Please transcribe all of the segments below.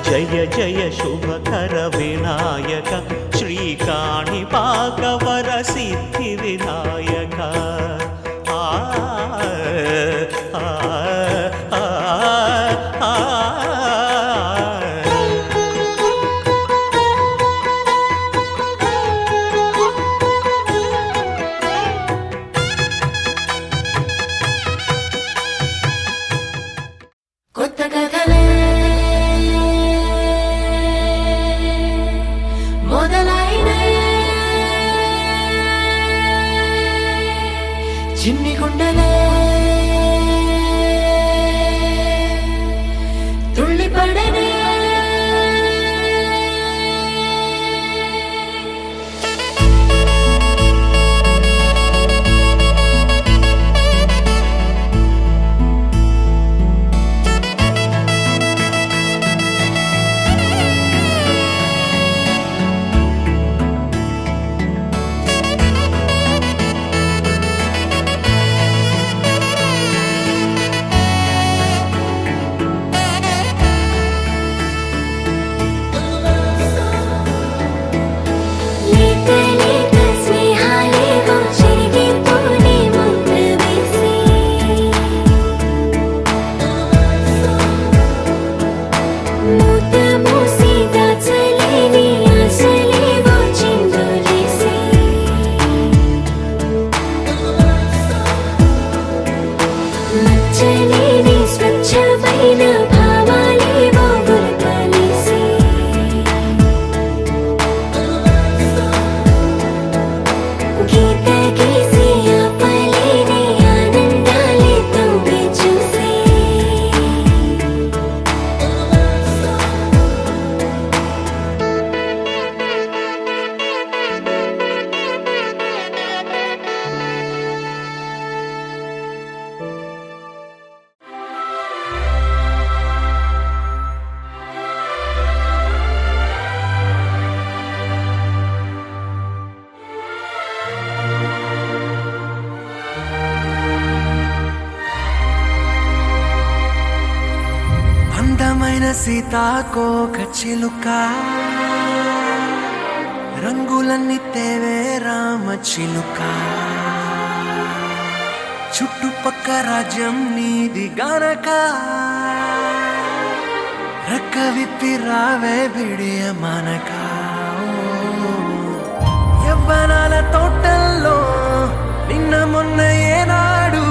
జయ జయ శుభకర వినాయక శ్రీకాణిపాక వర సిద్ధి వినాయక చిన్ని గుండెలే తుళ్ళి పడనే సీతాకోక చిలుక రంగులన్నీ తేవే రామ చిలుక చుట్టుపక్క రాజ్యం నీది గనక రెక్క విప్పి రావే బిడియ మనక యవ్వనాల తోటల్లో నిన్న మొన్న ఏనాడు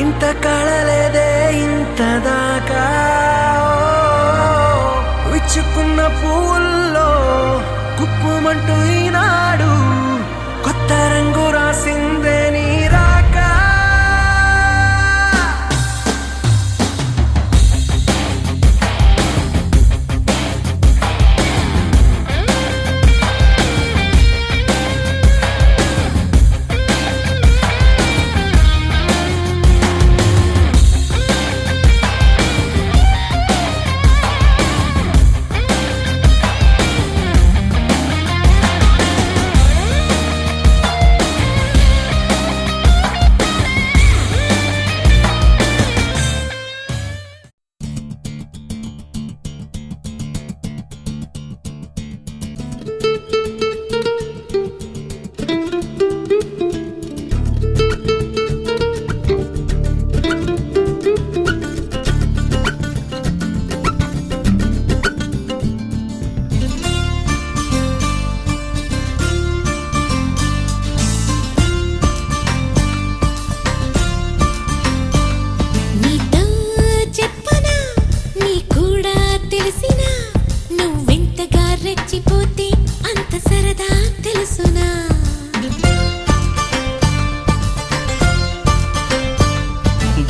ఇంత కళలేదే ఇంత దాకా విచ్చుకున్న పువ్వుల్లో కుప్పుమంటూ ఈనాడు కొత్త రంగు రాసిందే నీ రాక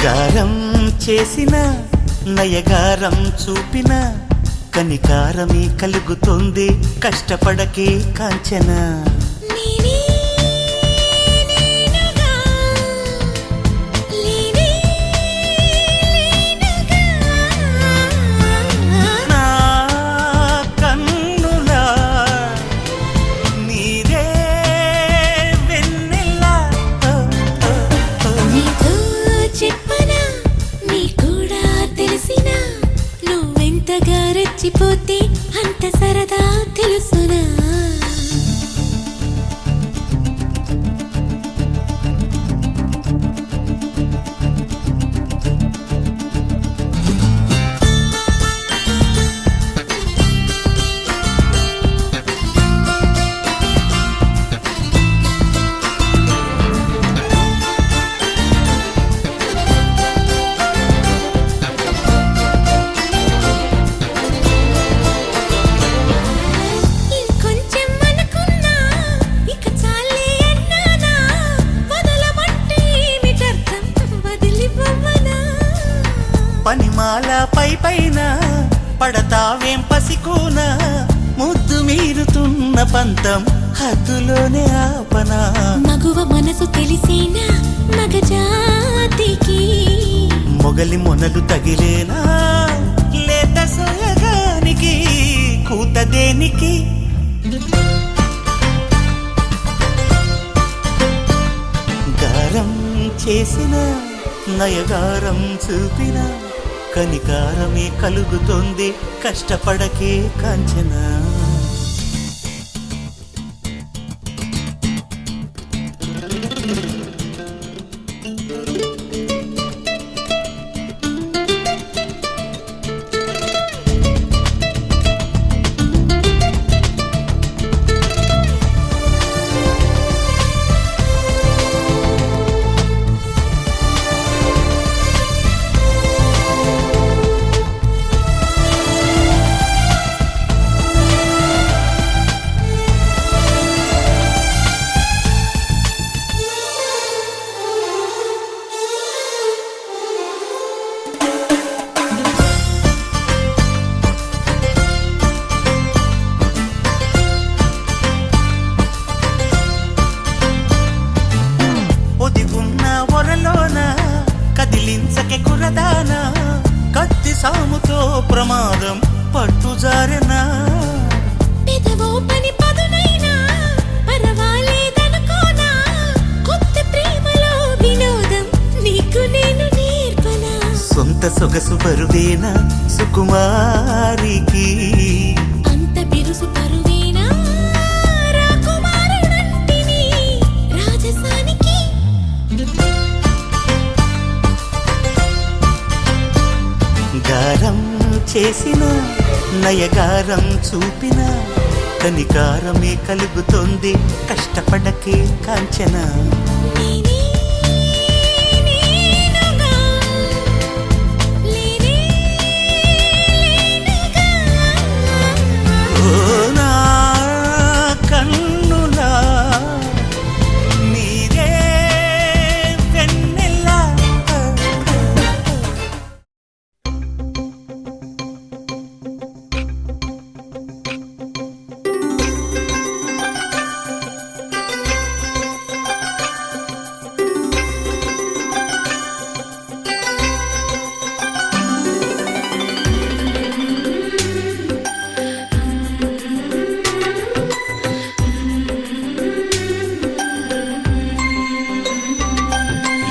గారం చేసిన నయగారం చూపిన కనికారమే కలుగుతుంది కష్టపడకే కాంచన నువ్వెంత ఎంతగా రెచ్చిపోతే అంత సరదా తెలుసునా ఇంకొంచెం అనుకున్నా ఇక చాలే అన్నానా వదలమంటే ఏమిటర్థం వదిలిపోవనా పనిమాల పైన పడతావేం పసికోన ముద్దు మీరుతున్న పంతం హద్దులోనే ఆపనా మగువ మనసు తెలిసేనా మగజాతికి మొగలి మొనలు తగిలేనా లేత సోయగానికి కూత దేనికి గారం చేసిన నయగారం చూపిన కనికారమే కలుగుతోంది కష్టపడకే కాంచనా ఒదిగున్న ఒరలోన కదిలించకే కురదానా కత్తి సాముతో ప్రమాదం పట్టుజారెనా పెదవో పని పదునైనా పర్వాలేదనుకోనా కొత్త ప్రేమలో వినోదం నీకు నేను నేర్పనా సొంత సొగసు బరువేనా సుకుమారికి అంత బిరుసు పరువేనా రాకుమారుడంటిని రాజసానికి గారం చేసిన నయగారం చూపిన కనికారమే కలుగుతోంది కష్టపడకే కాంచనా నేనే నేనుగా లేనే లేనుగా ఓ నా కన్నులా నీరే వెన్నెలా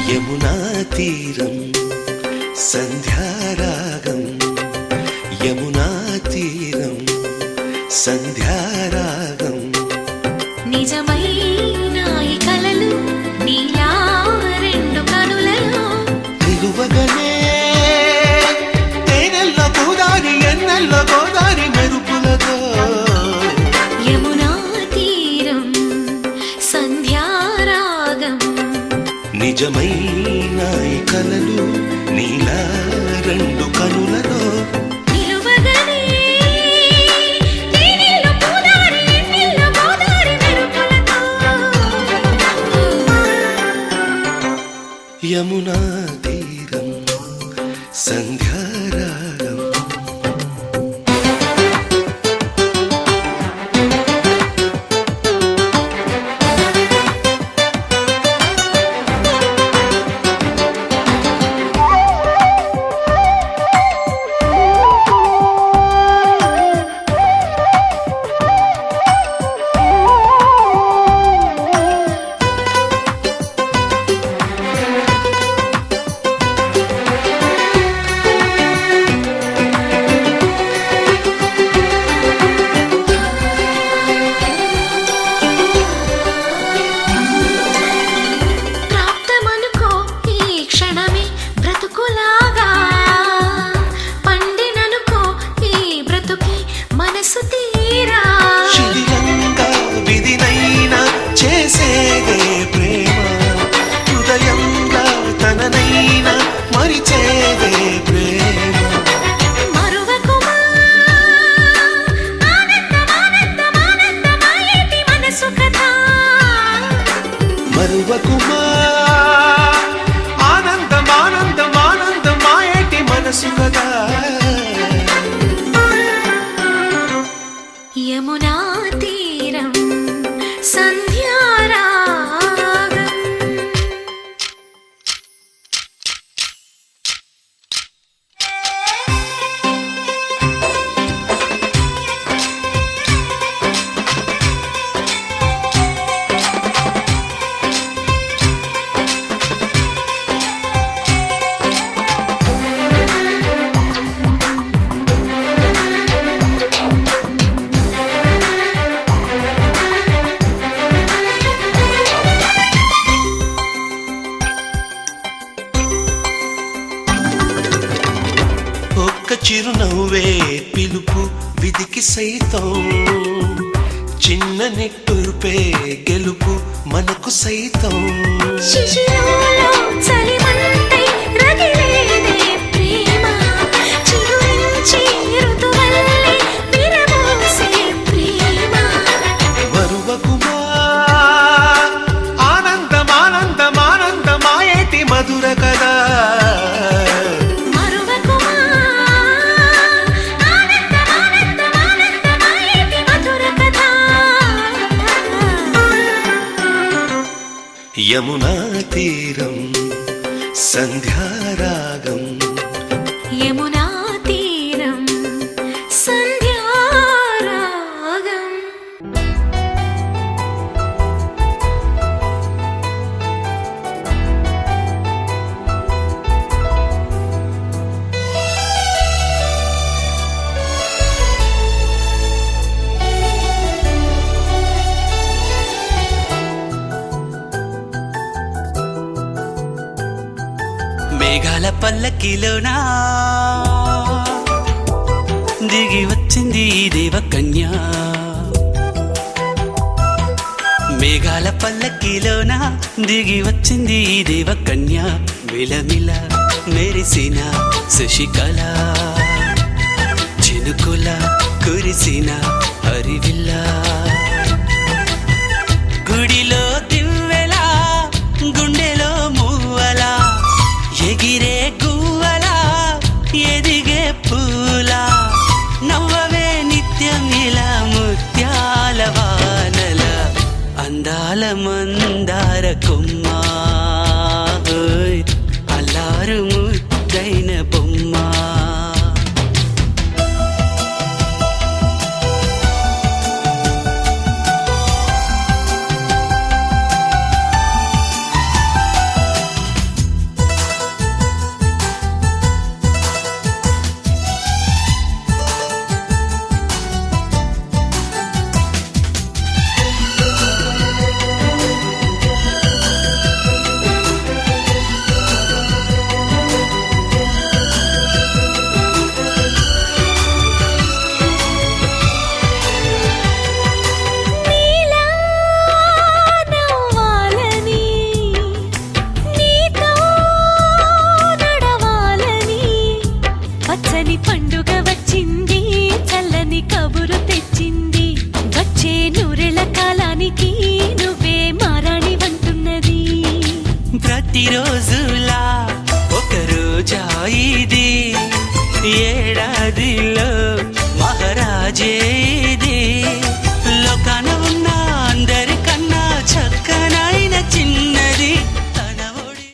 యమునా తీరం సంధ్యారాగం యమునా తీరం సంధ్యారాగం నిజమైన ఈ కలలు నీలా రెండు కనులలో నిలువగనే తేనెల్ల గోదారి ఎన్నెల్ల గోదారి మెరుపులతో యమునా తీరం సంధ్యారాగం నిజమైన ఈ కలలు నీలా రెండు కనులలో నిలువగనే తేనెల్లో పూదారి ఎన్నెల్లో గోదారి మెరుపులతో యమునా తీరం సంధ్యారాగం చిరునవ్వే పిలుపు విధికి సైతం, చిన్న నిట్టూర్పే గెలుపు మనకు సైతం. శిశిరంలో చలిమంటై రగిలేదే ప్రేమ, చిగురించి ఋతువల్లే విరబూసే ప్రేమ. మరువకుమా ఆనందమానందమానందమాయేటి మధుర కదా. మరువకుమా ఆనందమానందమానందమాయేటి మధుర కథ. యమునా తీరం సంధ్యారాగం, యమునా తీరం సంధ్యారాగం. మేఘాల పల్లకిలోనా దిగి వచ్చింది ఈ దేవకన్య. మేఘాల పల్లకిలోన దిగి వచ్చింది ఈ దేవకన్య. మిలమిల మెరిసిన శశికళ, చినుకుల కురిసిన హరివిల్ల. గుడిలో దివ్వెలా గుండెలో మూవలా, ఎగిరే గువ్వలా ఎదిగే పూలా. నవ్వవే నిత్యం ఇలా ముత్యాల వానల, అందాల మందార కొమ్మ, ఓయ్ అల్లారు ముద్దైన బొమ్మ. నీలా నవ్వాలని, నీతో నడవాలని, పచ్చని పండుగ వచ్చింది, చల్లని కబురు తెచ్చింది. వచ్చే నూరెళ్ళ కాలానికి నువ్వే మారాణి వంటున్నది. ప్రతిరోజులా ఒక రోజా ఇది, ఏడాదిలో మహారాజే ఇది. లోకాన ఉన్న అందరికన్నా చక్కనైన చిన్నది తన ఒడి.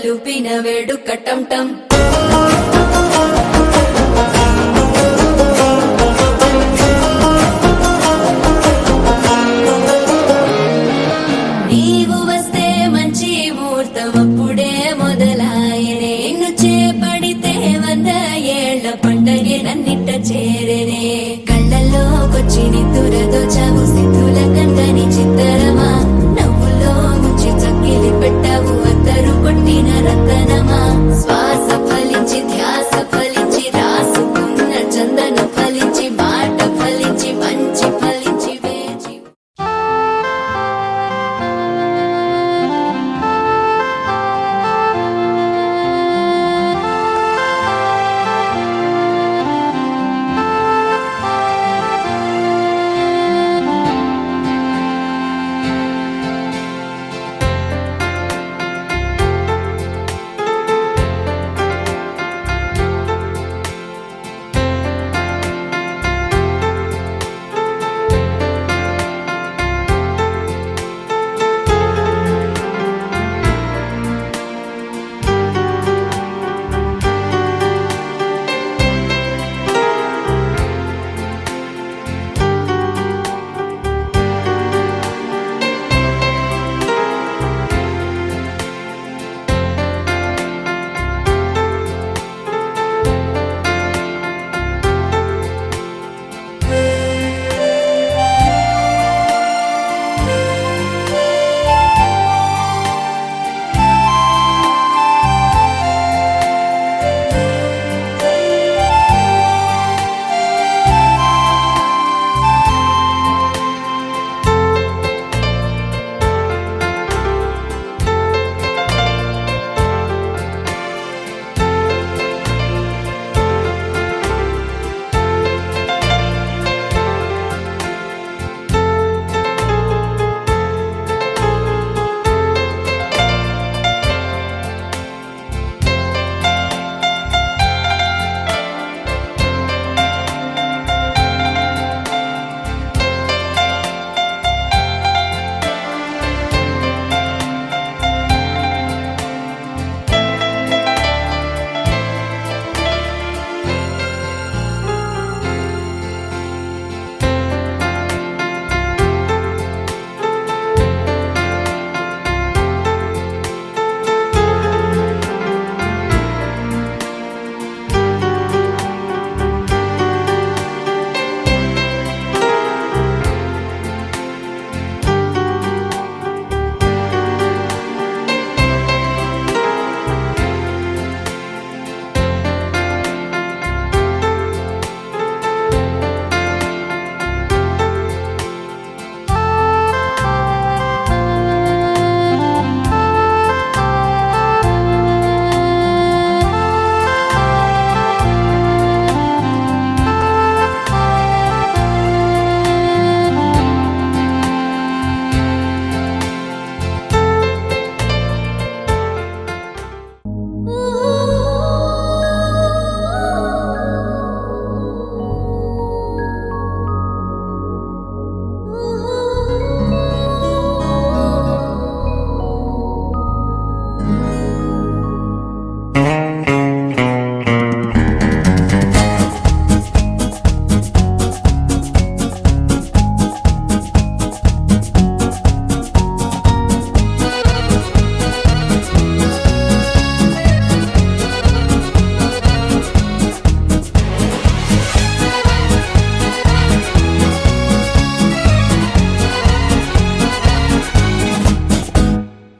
లూపిన వేడుక టం టం నీవు వస్తే మంచి ముహూర్తం అప్పుడే మొదలాయనే నిన్ను చేపడితే 100 ఏళ్ల పండగే నన్నిట్ట చేరనే కళ్ళల్లోకొచ్చి నిద్దురతో చావు సిద్ధుల కందని చిత్తరమా నవ్వులో ముంచి చక్కిలి పెట్టావు అద్దరు కొట్టిన రతనమా శ్వాస ఫలించి ధ్యాస ఫలించి రాసుకున్న చందన ఫలించి మాట ఫలించి మంచి ఫలించి వేచి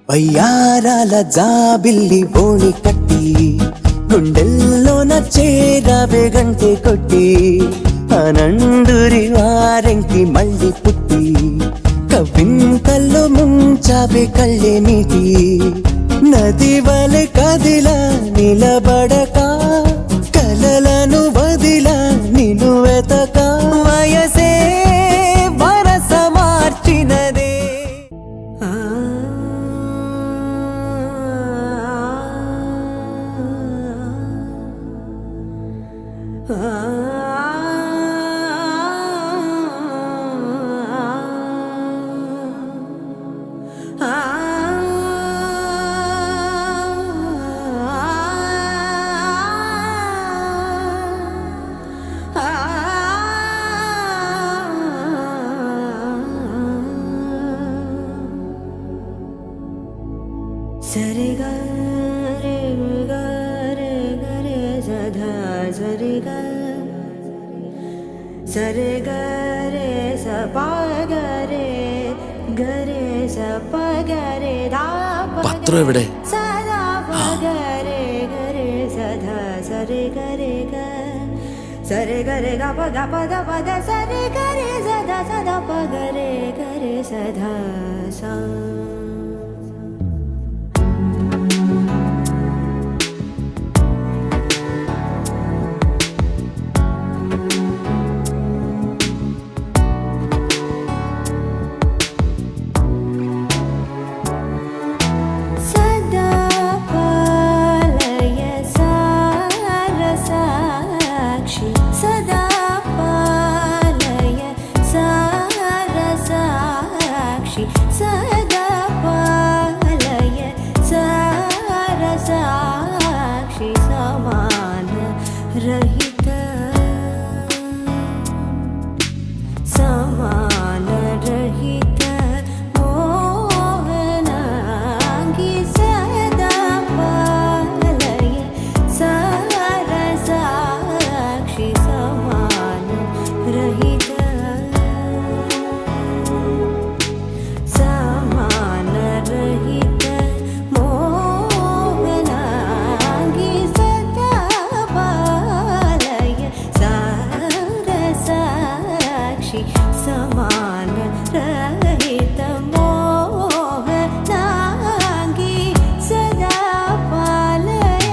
వయ్యారాల జాబిల్లి బోణి కట్టి గుండెల్లోన చేరావే గంటె కొట్టి ఆనందురి వారెంకి మళ్ళీ పుట్టి కవింతల్లో ముంచావే కళ్ళే నీటి నది వలె కదిలా నిలబడక కలలను వదిలా నిన్ను వెతక వయసే వరస మార్చినదే रे ग रे ग रे सा धा सा रे ग सा रे ग रे सा पा ग रे ग रे सा पा ग रे धा पा പത്രം എവിടെ? सा धा पा ग रे सा धा सा रे ग रे ग सा रे ग रे ग प ध प ध सा रे ग रे सा धा प ग रे सा धा सा रहित समान रहित मोहनांगी सदा पालय सारसाक्षी समान रहित समान रहित मोहनांगी सदा पालय सारसाक्षी समान रहित मोहनांगी सदा पालय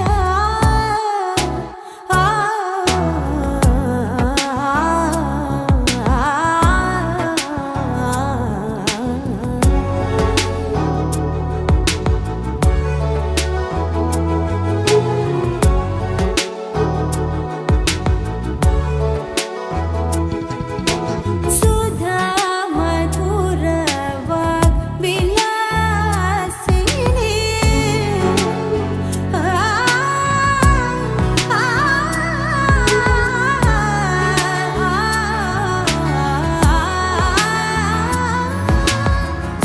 सुधा मधुर वाग्विलासिनी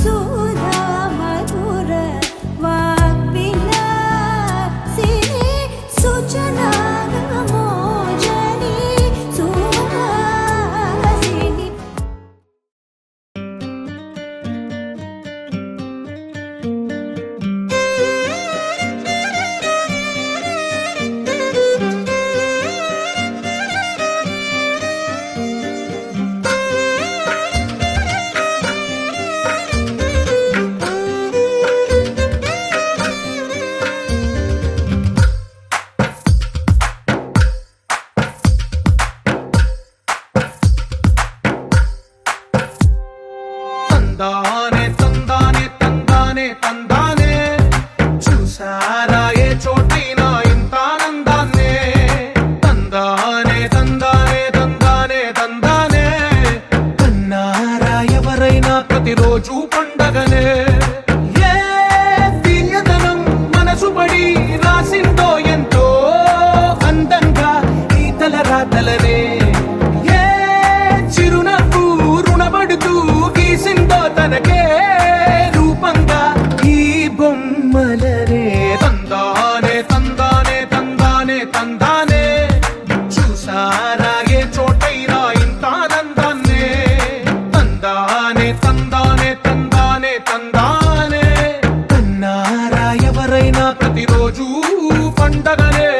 सुधा मधुर वाग्विलासिनी सूचना मोजनी सुहासिनी తందానే తందానే తందానే తందానే చూసారా ఏ చోటైనా ఇంత ఆనందాన్నే తందానే తందానే తందానే తందానే కన్నారా ఎవరైనా ప్రతిరోజు పండగనే ఏ తీయదనం మనసు పడి రాసిందో ఎంతో అందంగా ఈ తలరాతలనే ఏ చిరునవ్వు రుణపడుతూ గీసిందో తనకే రూపంగా ఈ బొమ్మలనే తందానే తందానే తందానే తందానే చూసారా ఏ చోటైనా ఇంత ఆనందాన్నే తందానే తందానే తందానే తందానే కన్నారా ఎవరైనా ప్రతిరోజు పండగనే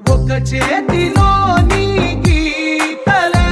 ఒక చేతిలో నీ గీతలే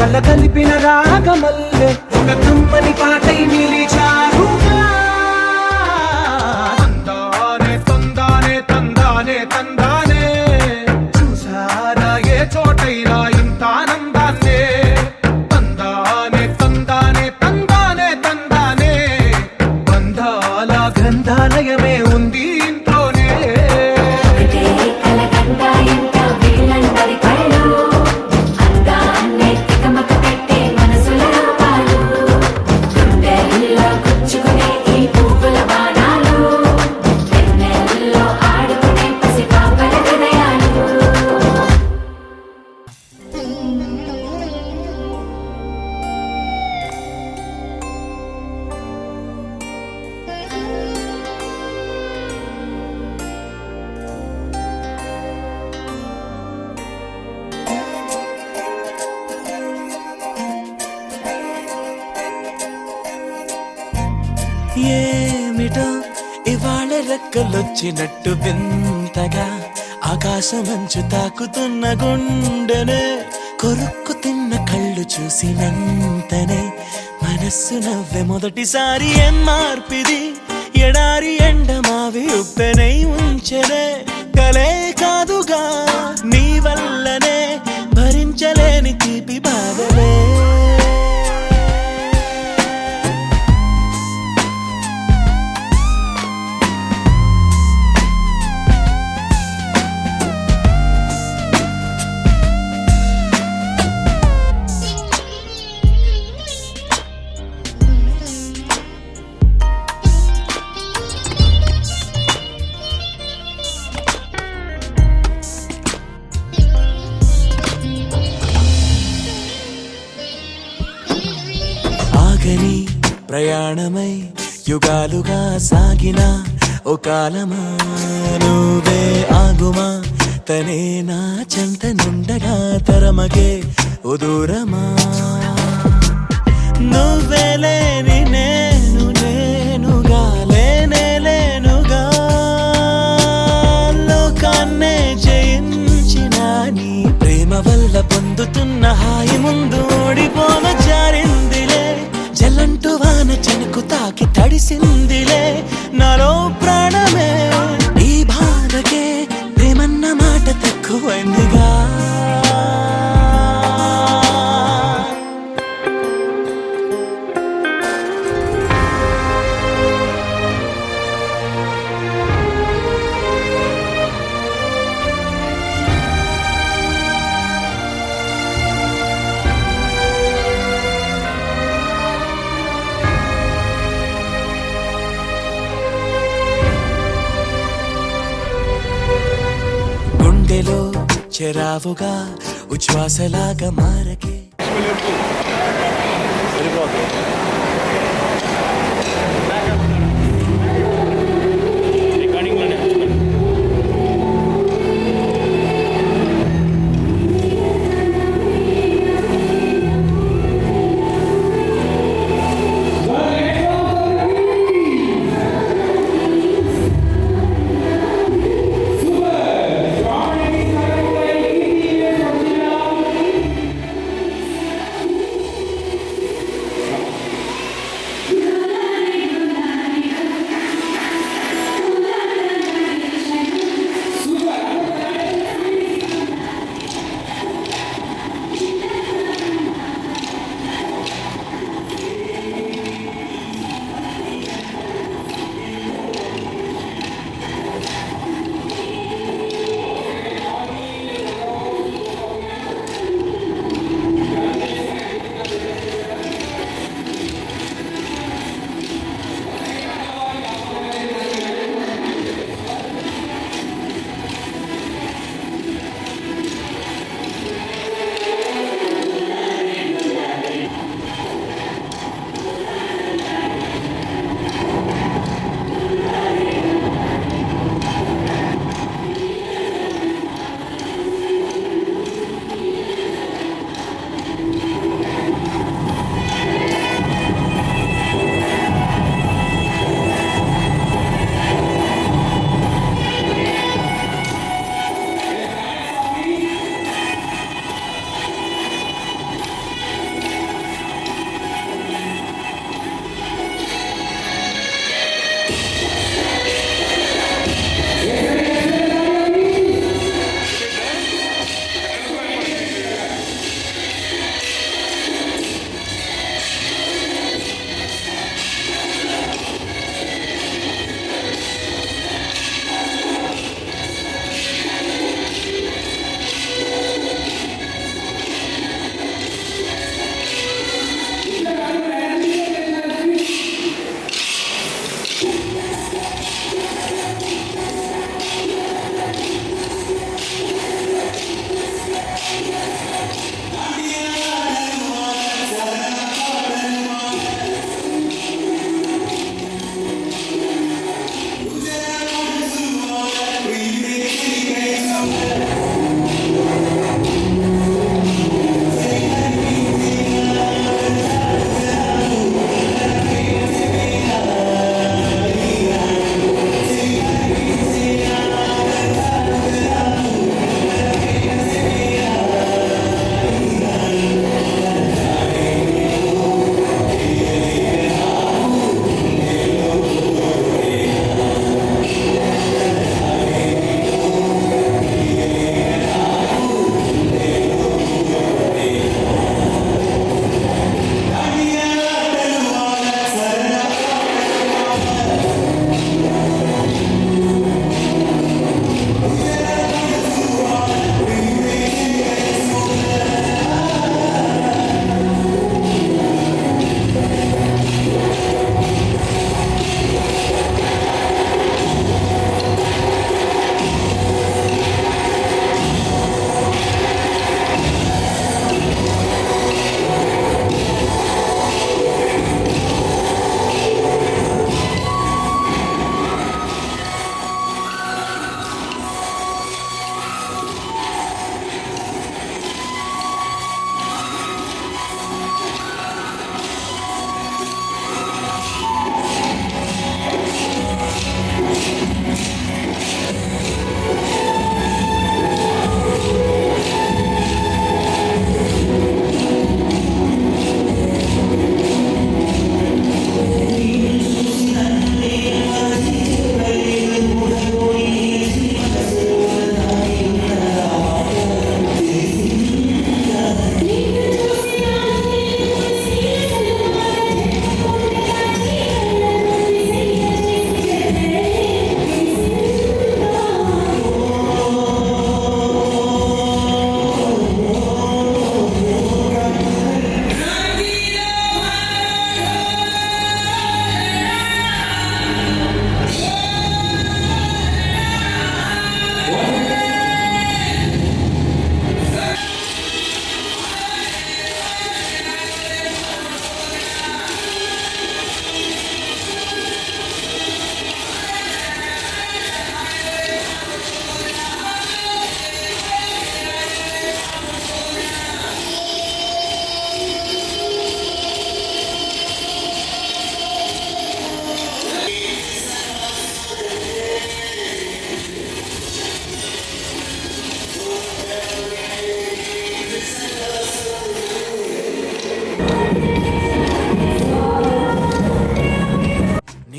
కళ్ళ కలిపిన రాగమల్లె ఒక కమ్మని పాటై నిలిచారుగా తందానే తందానే తందానే తందానే చూసారా ఏ చోటైనా ఇంత ఆనందాన్నే తందానే తందానే తందానే తందానే బంధాల గ్రంథాలయమే ఉంది ఇంట్లోనే ఒకటే కలగంట ఇంట వీళ్ళందరి కళ్ళు అందాన్నే తికమక పెట్టే మనసుల రూపాలు గుండెల్లో గుచ్చుకునే ఈ పువ్వుల బాణాలు వెన్నెల్లో ఆడుకునే పసిపాపల హృదయాలు ఏమిటో ఇవాళ రెక్కలొచ్చినట్టు వింతగా ఆకాశమంచు తాకుతున్న గుండెనే కొరుక్కు తిన్న కళ్ళు చూసినంతనే మనస్సు నవ్వే మొదటిసారి ఏం మార్పిది ఎడారి ఎండమావి ఉప్పెనై ఉంచెనే కలే కాదుగా నీ వల్లనే భరించలేని తీపి బాధలే ఆగని ప్రయాణమై యుగాలుగా సాగిన ఓ కాలమా నువ్వే ఆగుమా తనే నా చెంత నుండగా తరమగే ఓ దూరమా నువ్వే లేని నేను నేనుగా లేనే లేనుగా లోకాన్నే జయించిన నీ ప్రేమ వల్ల పొందుతున్న హాయి ముందు ఓడిపోన జారిందిలే జల్లంటూ వాన చెనుకు తాకి తడిసిందిలే నాలో ప్రాణమే ఈ బాధకే ప్రేమన్న మాట తక్కువైందిగా గుండెలో చెరావుగా ఉచ్ఛ్వాసలాగా మారకే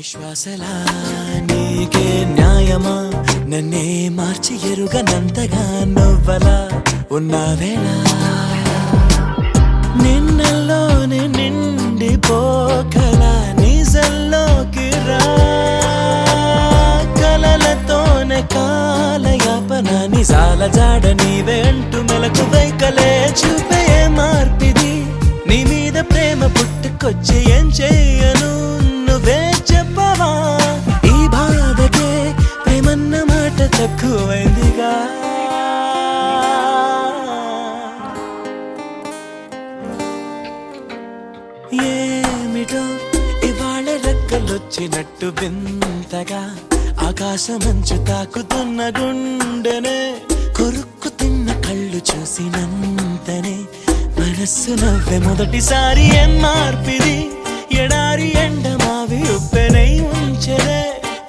నిశ్వాసలా నీకే న్యాయమా నన్నే మార్చి ఎరుగనంతగా నువ్వలా ఉన్నావేళ నిన్నల్లోనే నిండిపోకలా నిజల్లోకి రా కలలతోనే కాలయాపన నిజాల జాడ నీవే అంటూ మెలకు వైకలే చూపే మార్పిది నీ మీద ప్రేమ పుట్టుకొచ్చి ఏం చెయ్యను నువ్వే చెప్పవా ఈ బాధకే ప్రేమన్న మాట తక్కువైందిగా ఏమిటో ఇవాళ రెక్కలొచ్చినట్టు వింతగా ఆకాశమంచు తాకుతున్న గుండెనే కొరుక్కు తిన్న కళ్ళు చూసినంతనే మనస్సు నవ్వే మొదటిసారి ఏం మార్పిది ఎడారి ఎండ మావి ఉప్పెనై ఉంచెనే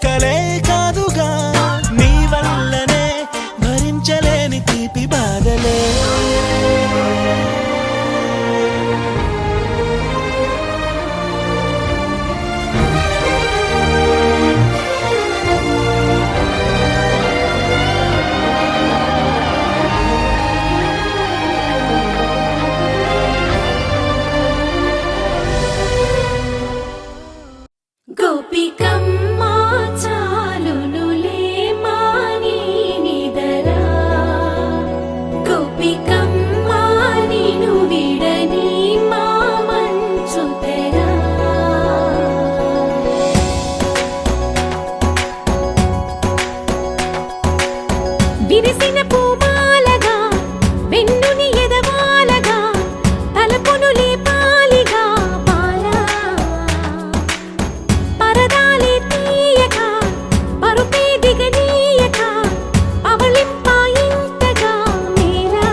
కలే కాదుగా నీ వల్లనే భరించలేని తీపి బాధలే గోపికమ్మ చాలునులే మాని నిదరా గోపికమ్మ నిను విడని మా మంచు తెరా విరిసిన పూమాలగా వెన్నుని ఎదవాలగా తలపును లేపాలిగా బాలా పరదాలే తీయక పరుపే దిగనీయక అవళింపాయింతగా మేరా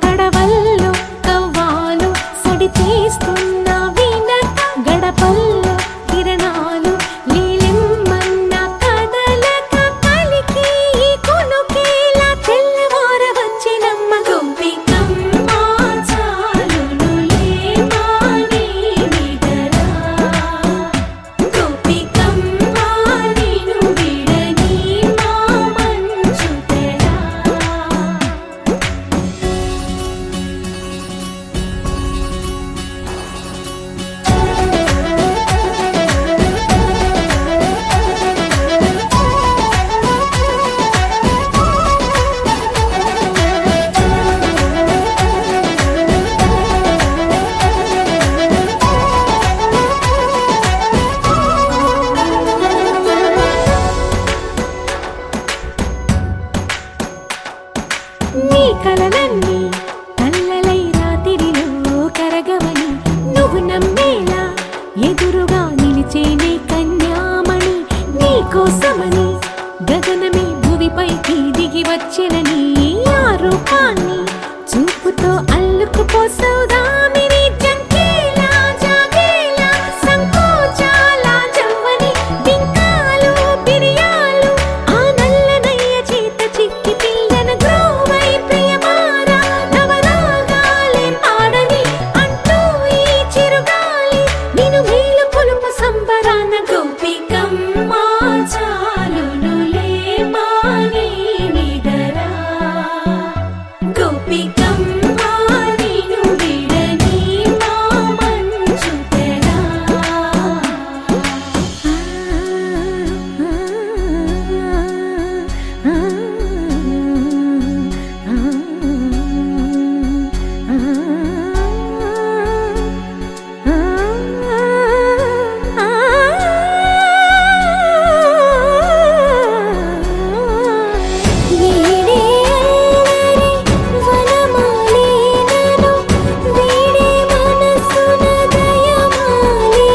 కడవల్లో కవ్వాలు సడి చేస్తున్న వినక గడపల్లో కిరణాలు నీలిమ్మన్న కదలక కలికి కొనుకేలా తెల్లవార వచ్చినమ్మ గోపికమ్మ చాలునులే మాని నిదరా గోపికమ్మ నిను విడని మా మంచు తెరా నీ కలలన్నీ కల్లలై రాత్రిలో కరగవని నువ్వు నమ్మేలా ఎదురుగా నిలిచేనే కన్యామణి నీ కోసమని గగనమే భువిపైకి దిగి వచ్చినని ఆ రూపాన్ని చూపుతో అల్లుకుపోసౌదామిని జంకేలా జాగేలా సంకోచాల జవ్వని బింకాలు బిరియాలు ఆ నల్లనయ్య చేత చిక్కి పిల్లన గ్రోవై ప్రియమారా నవరాగాలే పాడని అంటూ ఈ చిరుగాలి నిన్ను మేలు కొలుపు సంబరాన గోపికమ్మ చాలునులే మాని నిదరా గోపికమ్మ నిను విడని మా మంచు తెరా వీడే అల్లరి వనమాలినను వీడే మనసున దయమాలి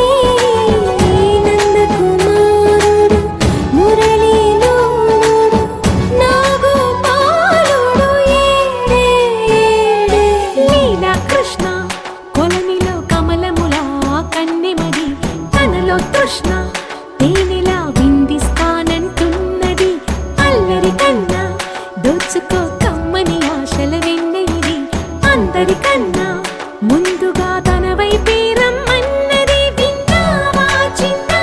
నందకుమారుడు మురళీలోనుడు నాగోపాలుడు ఏడే లీలా కృష్ణ కొలనిలో కమలములా కన్నెమది తనలో తృష్ణ తేనెలా విందిస్తానంటున్నది అల్లరి కన్నా దోచుకో కమ్మని ఆశల వెన్నెయిది అందరికన్నా ముందుగా తన వైపే రమ్మన్నది విన్నావా చిన్నా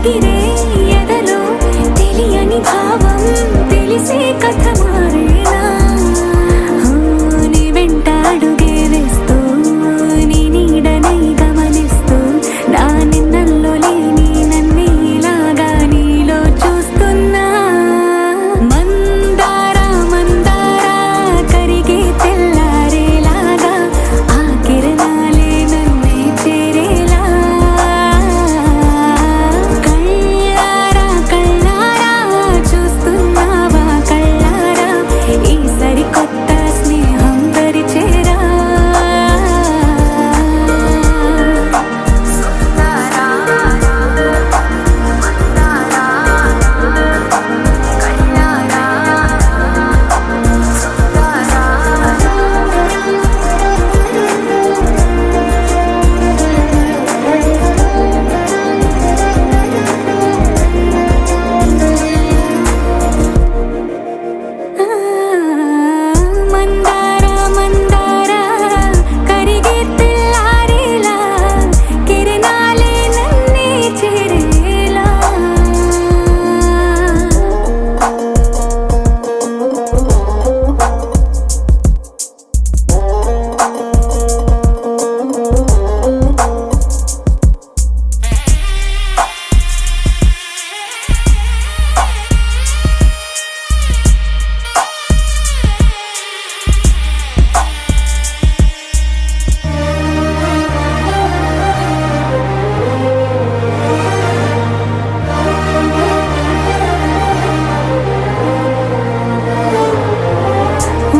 ఎగిరే ఎదలో తెలియని భావం తెలిసే కథ మారేలా నీ వెంట అడుగే వేస్తూ నీ నీడనై గమనిస్తూ నా నిన్నల్లో లేని నన్నే ఇలాగా నీలో చూస్తున్నా మందారా మందారా కరిగే తెల్లారేలాగా ఆ కిరణాలే నన్నే చేరేలా కళ్ళారా కళ్ళారా చూస్తున్నావా కళ్ళారా ఈ సరికొత్త స్నేహం దరిచేరా మందారా మందారా కరిగే తెల్లారేలా కిరణాలే నన్నే చేరేలా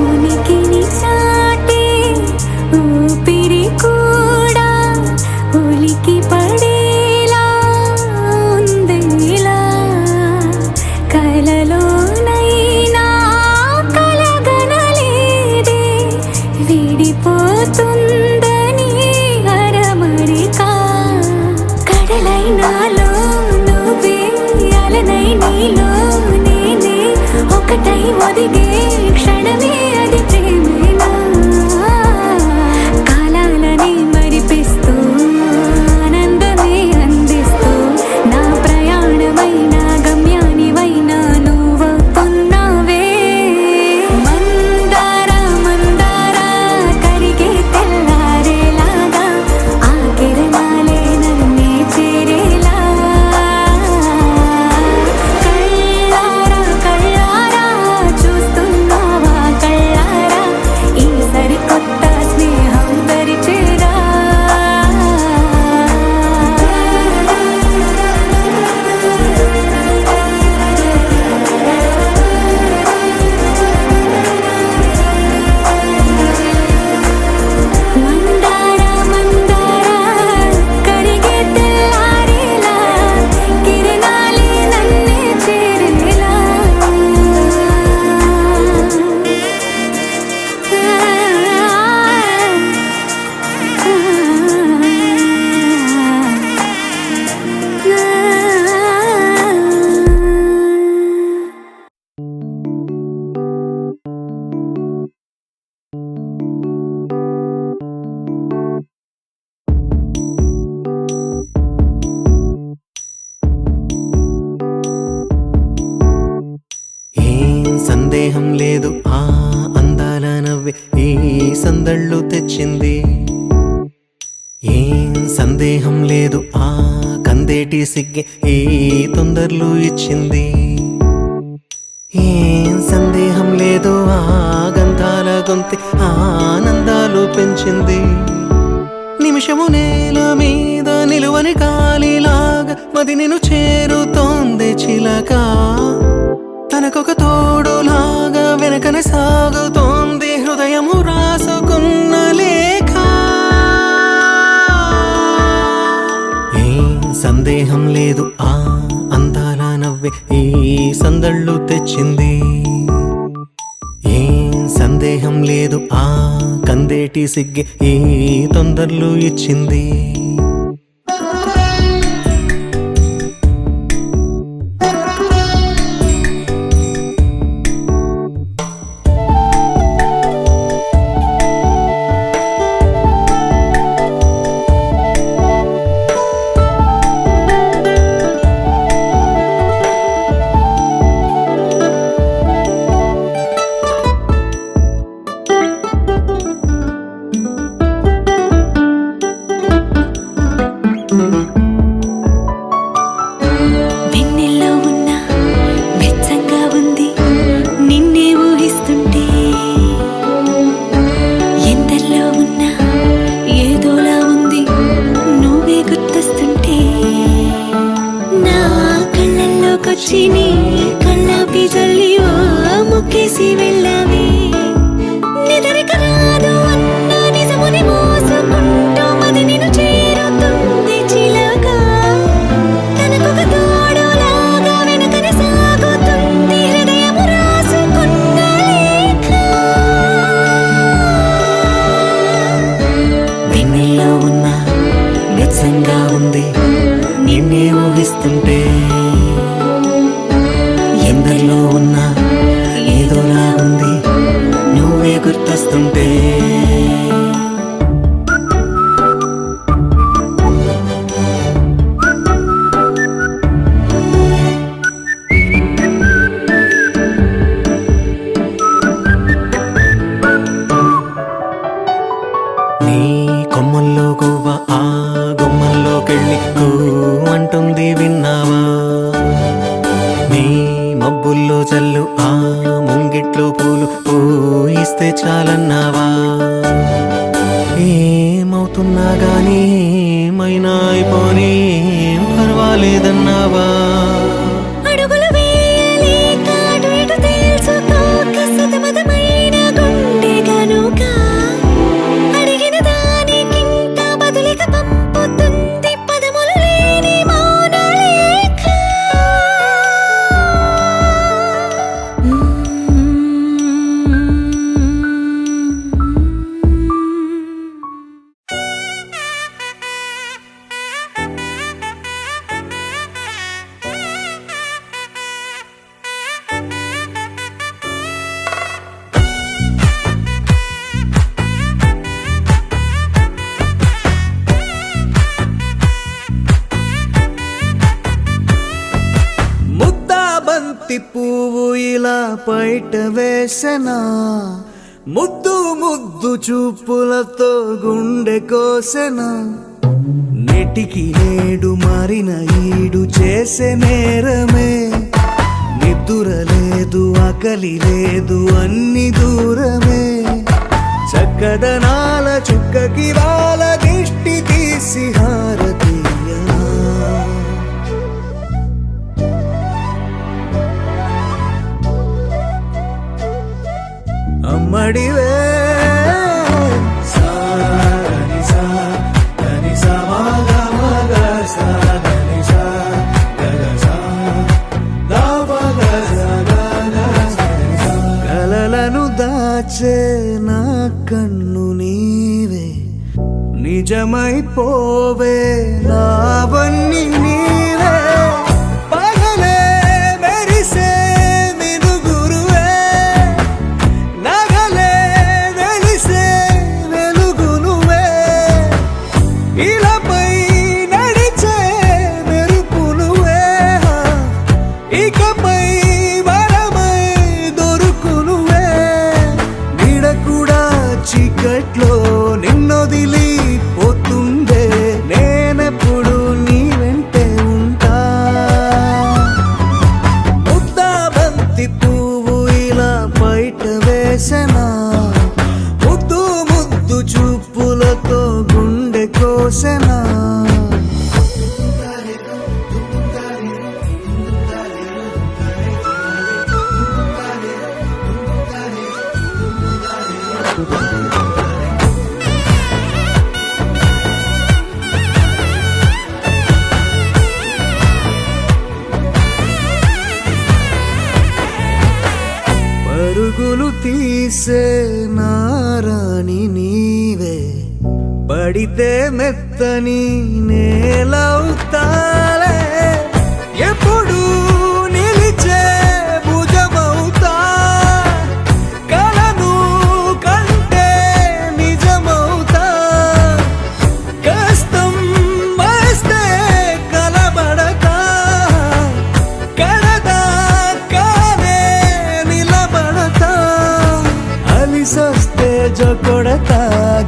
ఉనికిని చాటే ఊపిరి కూడా ఉలికి పడేలా ఉందేలా కలలోనైనా కలగనలేదే విడిపోతుందని అరమరిక కడలైనాలో నువ్వే అలనై నీలో నేనే ఒకటై ఒదిగే క్షణమే అది ప్రేమేనా కాలాలని మరిపిస్తూ ఆనందమే అందిస్తూ నా ప్రయాణమైన గమ్యానివైనా నువ్వవుతున్నావే మందారా మందారా కరిగే తెల్లారేలాగా ఆ కిరణాలే నన్నే చేరేలా కళ్ళారా కళ్ళారా చూస్తున్నావా కళ్ళారా ఈ సరికొత్త స్నేహం దరిచేరా మందారా మందారా కరిగే తెల్లారేలా కిరణాలే నన్నే చేరేలా ఏం సందేహం లేదు ఆ అందాల నవ్వే ఈ సందళ్ళు తెచ్చింది ఏం సందేహం లేదు ఆ కందేటి సిగ్గే ఈ తొందరలు ఇచ్చింది ఏం సందేహం లేదు ఆ గంధాల గొంతి ఆనందాలు పెంచింది నిమిషము నేల మీద నిలువని కాలిలాగా మది నిన్ను చేరుతోంది చిలక తనకొక తోడులాగా వెనకనే సాగుతోంది హృదయము రాసుకున్న లేఖ ఏం సందేహం లేదు ఆ అందాల నవ్వే ఈ సందళ్ళు తెచ్చింది ఏం సందేహం లేదు ఆ కందేటి సిగ్గే ఈ తొందరలు ఇచ్చింది అందరిలో ఉన్నా ఏదోలా ఉంది నువ్వే గుర్తొస్తుంటే. నీ కొమ్మల్లో గువ్వ ఆ గుమ్మల్లోకెళ్ళి కూ అంటుంది విన్నావా? నీ మబ్బుల్లో చల్లు ఆ ముంగిట్లో పూలు పూయిస్తే చాలన్నావా? ఏమవుతున్నా గానీ ఏమైనా అయిపోనీ పర్వాలేదన్నావా? అడుగులు వేయలేక అటు ఇటు తేల్చుకోక సతమతమైన గుండె గనుక అడిగిన దానికింత బదులిక పంపుతుంది పదములు లేని మౌనలేఖ. ముద్దా బంతి పువ్వు ఇలా బయట వేసెనా, ముద్దు ముద్దు చూపులతో గుండె కోసెనా, నెటికి నేడు మారిన ఈడు చేసే నేరమే, నిద్దుర లేదు ఆకలి లేదు అన్ని దూరమే, చక్కదనాల చుక్కకి వాళ్ళ దిష్టి తీసి హారతీయనా. అమ్మడివే కలలను దాచే నా కన్ను నీవే, నిజమైపోవే నావన్నీ నీవే, పగలే మెరిసే మినుగురువే, నగలే వెలిసే వెలుగునువే, ఇలాపై నడిచే మెరుపునువే, ఇకపై వరమై దొరుకునువే, నీడ కూడా చీకట్లో నిన్నొదిలి పోతుందే, నేనెప్పుడు నీ వెంటే ఉంటా. ముద్దా బంతి పువ్వు ఇలా బయట వేసెనా, ముద్దు ముద్దు చూపులతో గుండె కోసెనా. పరుగులు తీసే నారాణి నీవే, పడితే మెత్తని నేలవుతాలే, ఎప్పుడు నిలిచే భుజమవుతా, కలను కంటే నిజమవుతా, కష్టం వస్తే కలబడతా, కడదాకానే నిలబడతా, అలిసొస్తే జో కొడతా,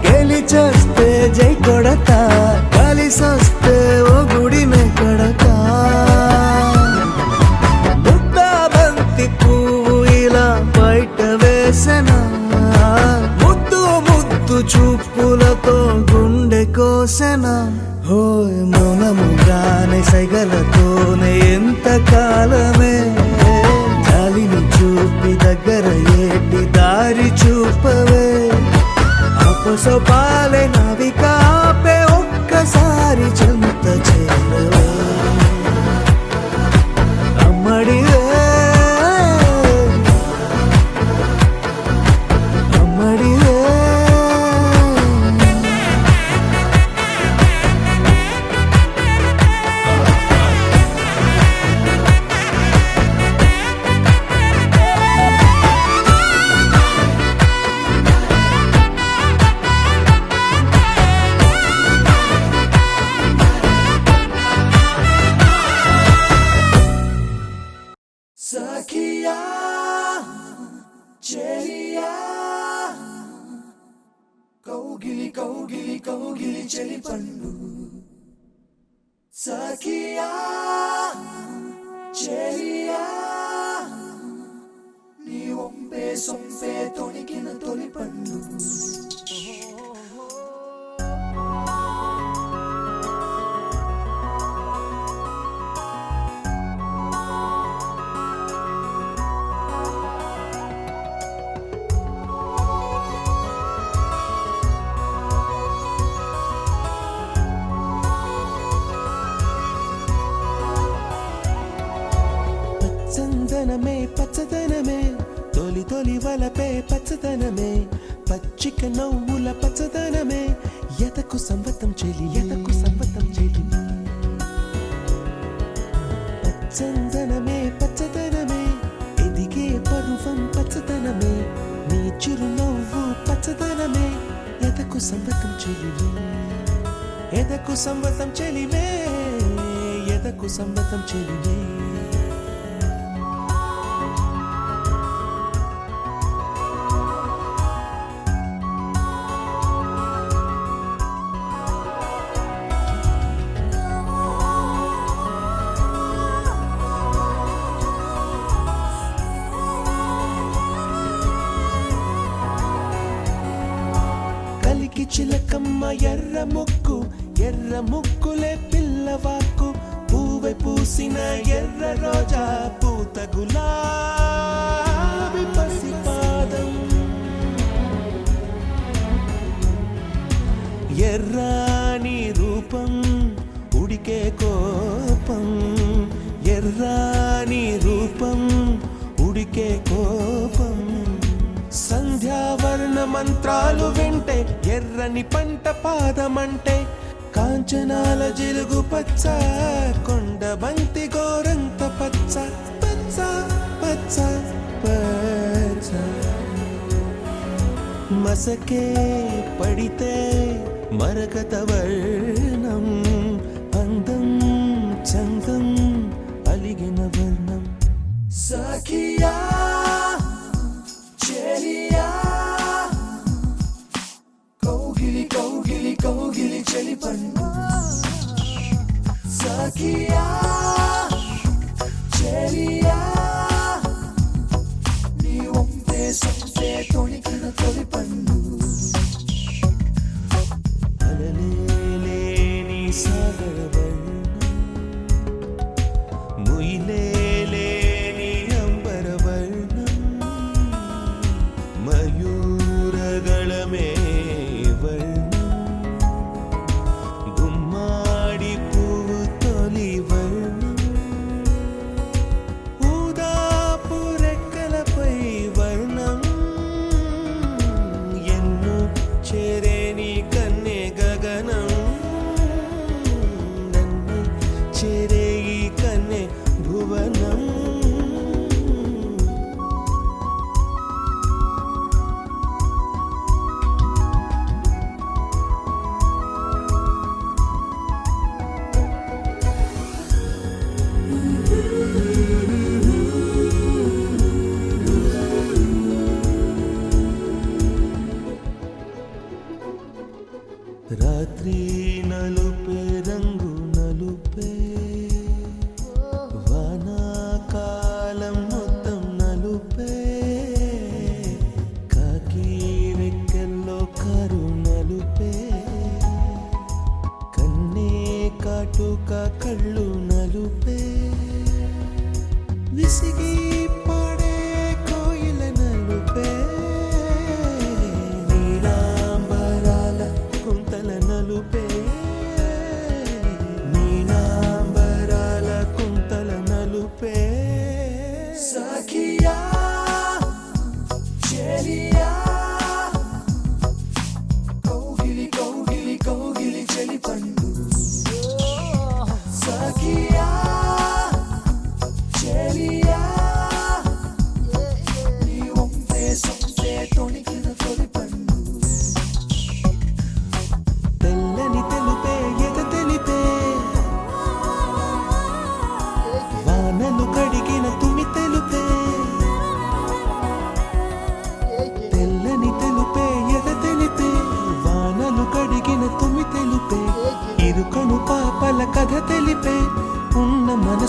గెలిచొస్తే జై కొడతా, కలిసొస్తే ఓ గుడినే కొడతా. ముద్దా బంతి పువ్వు ఇలా బయట వేసెనా, ముద్దు ముద్దు చూపులతో గుండె కోసెనా. హోయ్ మౌనముగానే సైగలతోనే ఎంత కాలమే, జాలిని చూపి దగ్గర ఏటి దారి చూపవే, అపసోపాలే నావిక ఆపే ఒక్కసారి చెంత చేరవే. అమ్మడివే అమ్మడివే సఖియా చెలియా కౌగిలి కౌగిలి కౌగిలి చెలి పండు సఖియా చెలియా నీ ఒంపే సొంపే తొణికిన తొలి పండు చందనమే పచ్చదనమే తొలి తొలి వలపే పచ్చదనమే పచ్చిక నవ్వుల పచ్చదనమే ఎదకు సంవతం చెలి ఎదకు సంవతం చెలి చందనమే పచ్చదనమే ఎదిగే పరువం పచ్చదనమే నీ చిరునవ్వు పచ్చదనమే ఎదకు సంవతం చెలివే ఎదకు సంవతం చెలివే ఎదకు సంవతం చెలివే కలికి చిలకమ్మ ఎర్ర ముక్కులే పిల్లవాకు పూవె పూసిన ఎర్ర రోజా పూత గులాబీ పసిపాదం ఎర్రాని రూపం ఉడికే కోపం ఎర్రాని రూపం ఉడికే కోపం సంధ్యావర్ణ మంత్రాలు వింటే ఎర్రని పంట పాదమంటే కాంచనాల జిలుగు పచ్చ కొండ బంతి గోరంత పచ్చ పచ్చ పచ్చ పచ్చ మసకే పడితే మరకత వర్ణం అందం చందం అలిగిన వర్ణం సఖియా చెలియా కౌగిలి కౌగిలి కౌగిలి చెలి పండు సఖియా చెలియా నీ ఒంపే సొంపే తొణికిన తొలి పండు అలలేని సాగర వర్ణం ముయిలేని అంబర వర్ణం మయూరగళమే వర్ణం గుమ్మాడి పువ్వు తొలి వర్ణం ఊదా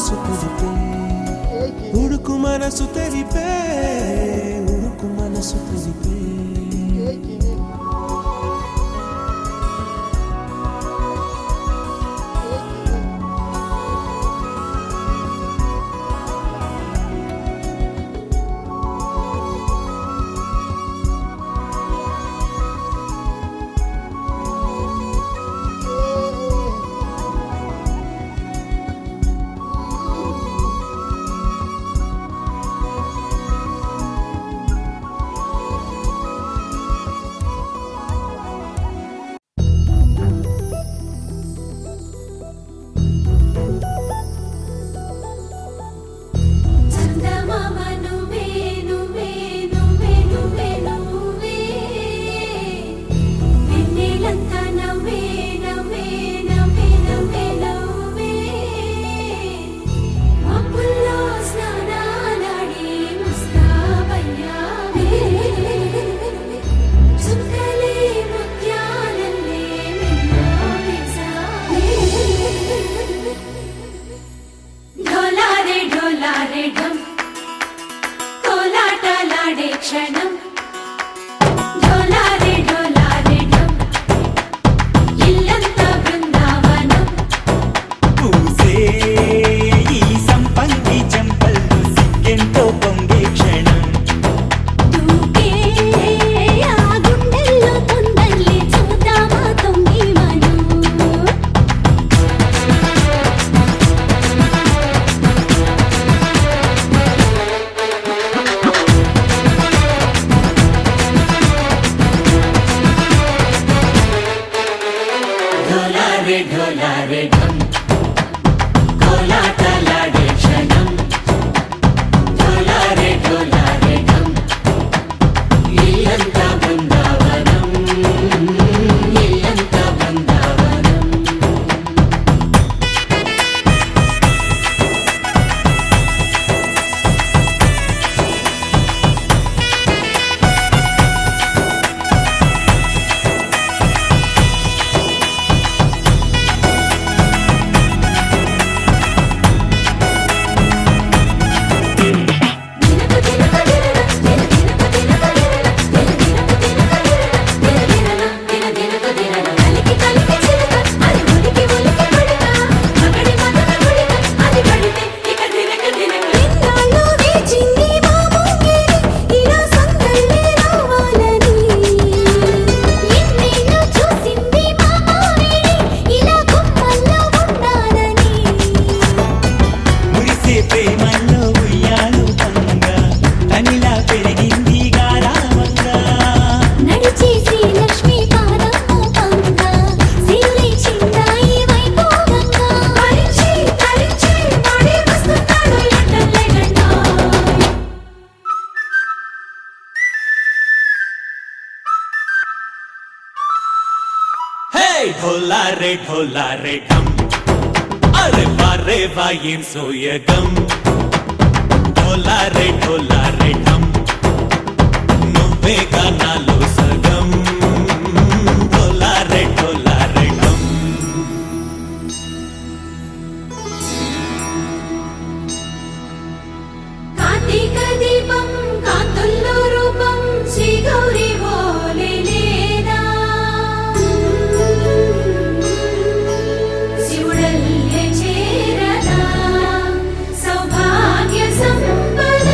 మనసు తెలిపే ఉడుకు మనసు తెలిపే ఉడుకు మనసు తెలిపే చందమామ నువ్వే నువ్వే నువ్వే నువ్వే నువ్వే వెన్నెలంతా నవ్వే నవ్వే నవ్వే నవ్వే నవ్వే మబ్బుల్లో స్నానాలాడి ముస్తాబయ్యావే చుక్కలే ముత్యాలల్లే మెరిసావే ఢోలారే ఢోలారే ఢమ్ కోలాటలాడే క్షణం ఢోలారే ఢోలారే ఢమ్ ఇల్లంతా బృందావనం పూసే ఈ సంపంగి చెంపల్లో సిగ్గెంతో పొంగే క్షణం దూకే ఆ గుండెల్లో తొందరలే చూద్దామా తొంగి మనం ఢోలారే ఢోలారే ఢమ్ కోలాటలాడే క్షణం ఢోలారే ఢోలారే ఢమ్ ఇల్లంతా బృందావనం ఇల్లంతా బృందావనం మురిసే ప్రేమల్లో ఉయ్యాలు పంగా తనిలా పెరిగింది గారావంగా నడిచి శ్రీలక్ష్మి పాదము పంగా సిల్లి చిందాయి వైభోగంగా పరిచి పరిచి మడి వస్తున్నాడు ఎండలే గండా హే ఢోలారే ఢోలారే ఢమ్ అరే వారే వా ఏం సోయగం ఢోలారే ఢోలారే ఢమ్ నువ్వే గానాలో సగం ఢోలారే ఢోలారే ఢమ్ కార్తీక దీపం కాంతుల్లో రూపం శ్రీ గౌరీ ఓలే లేదా శివుడల్లే చేరదా సౌభాగ్య సంపద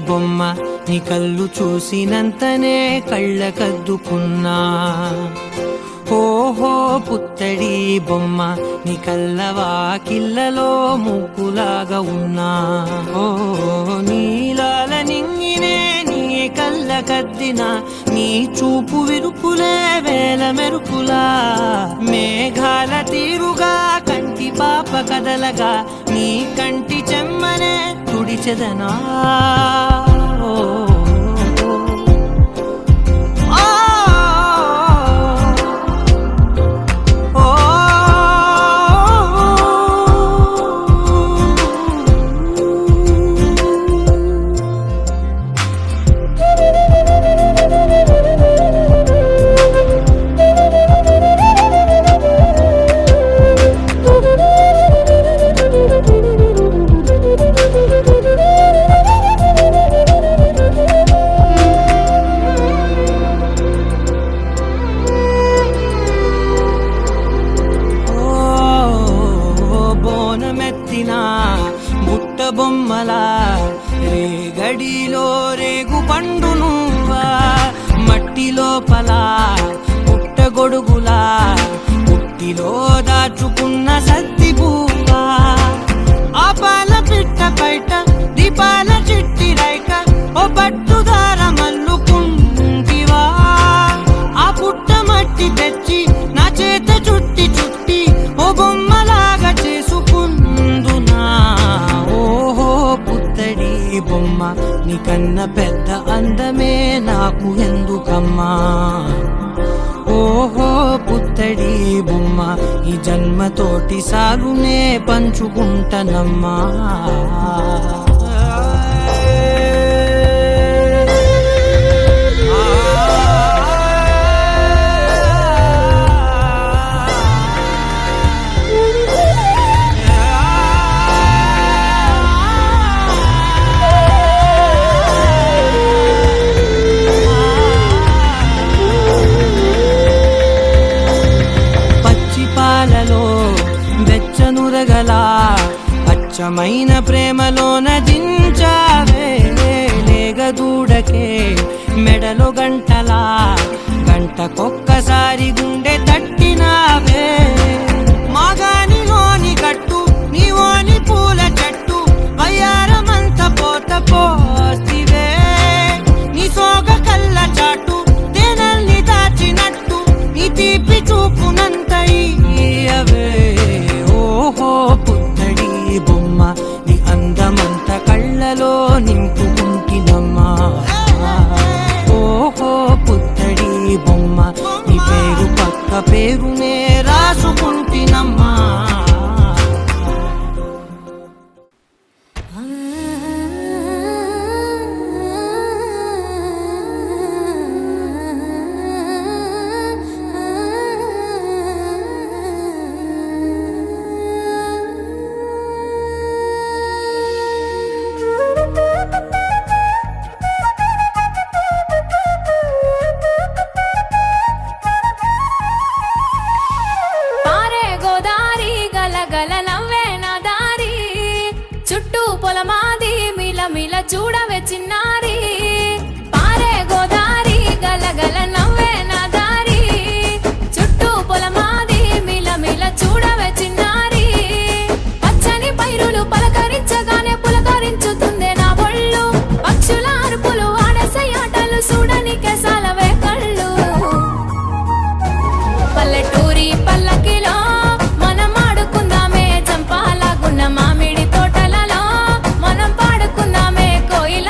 బొమ్మ నీ కళ్ళు చూసినంతనే కళ్ళకద్దుకున్నా ఓహో పుత్తడి బొమ్మ నీ కళ్ళవాకిళ్ళలో ముగ్గులాగా ఉన్నా ఓ నీలాల నింగినే నీ కళ్ళకద్దిన నీ చూపు విరుపులే వేల మెరుపులా మేఘాల తీరుగా కంటి పాప కదలగా నీ కంటి చెమ్మనే తుడిచెదనా ఓ బుట్ట బొమ్మలా రేగడిలో రేగు పండు నువ్వా మట్టి లోపల పుట్ట గొడుగులా పుట్టిలో దాచుకున్న సత్తి పువ్వా ఆ పాల పిట్ట బయట దీపాల చిట్టి రైక ఓ పట్టుదార మల్లుకుంటివా ఆ పుట్ట మట్టి తెచ్చి నా చేత చుట్టి చుట్టి ఓ బొమ్మలాగా చేసుకుందునా ఓహో పుత్తడి బొమ్మ నీకన్న పెద్ద అందమే నాకు ఎందుకమ్మా ఓహో పుత్తడి బొమ్మ ఈ జన్మతోటి సాగునే పంచుకుంటనమ్మా వెచ్చనురగలా అచ్చమైన ప్రేమలోన దించావే లేగదూడకే మెడలో గంటలా గంటకొక్కసారి గుండె తట్టినావే మాగానిలోని గట్టు నీవోని పూల చెట్టు వయ్యారమంత పోత పోస్తివే నీ సోగ కళ్ళ చాటు తేనల్ని దాచినట్టు నీ తీపి చూపునంత ఇయ్యవే ఓహో పుత్తడి బొమ్మ నీ అందమంత కళ్ళలో నింపుకుంటినమ్మా ఓహో పుత్తడి బొమ్మ నీ పేరు పక్క పేరునే రాసుకుంటినమ్మా చూడవే చిన్నారి పారే గోదారి గలగల నవ్వే నా దారి చుట్టూ పొలమాది మిల మిల చూడవే చిన్నారి పచ్చని పైరులు పలకరించగానే పులకరించుతుందే నా ఒళ్ళు పక్షుల అరుపులు ఆడసయాటలు చూడని కేసాలవే కళ్ళు పల్లెటూరి పల్లకిలో మనం ఆడుకుందామే చంపాలగున్న మామిడి తోటలలో మనం పాడుకుందామే కోయిల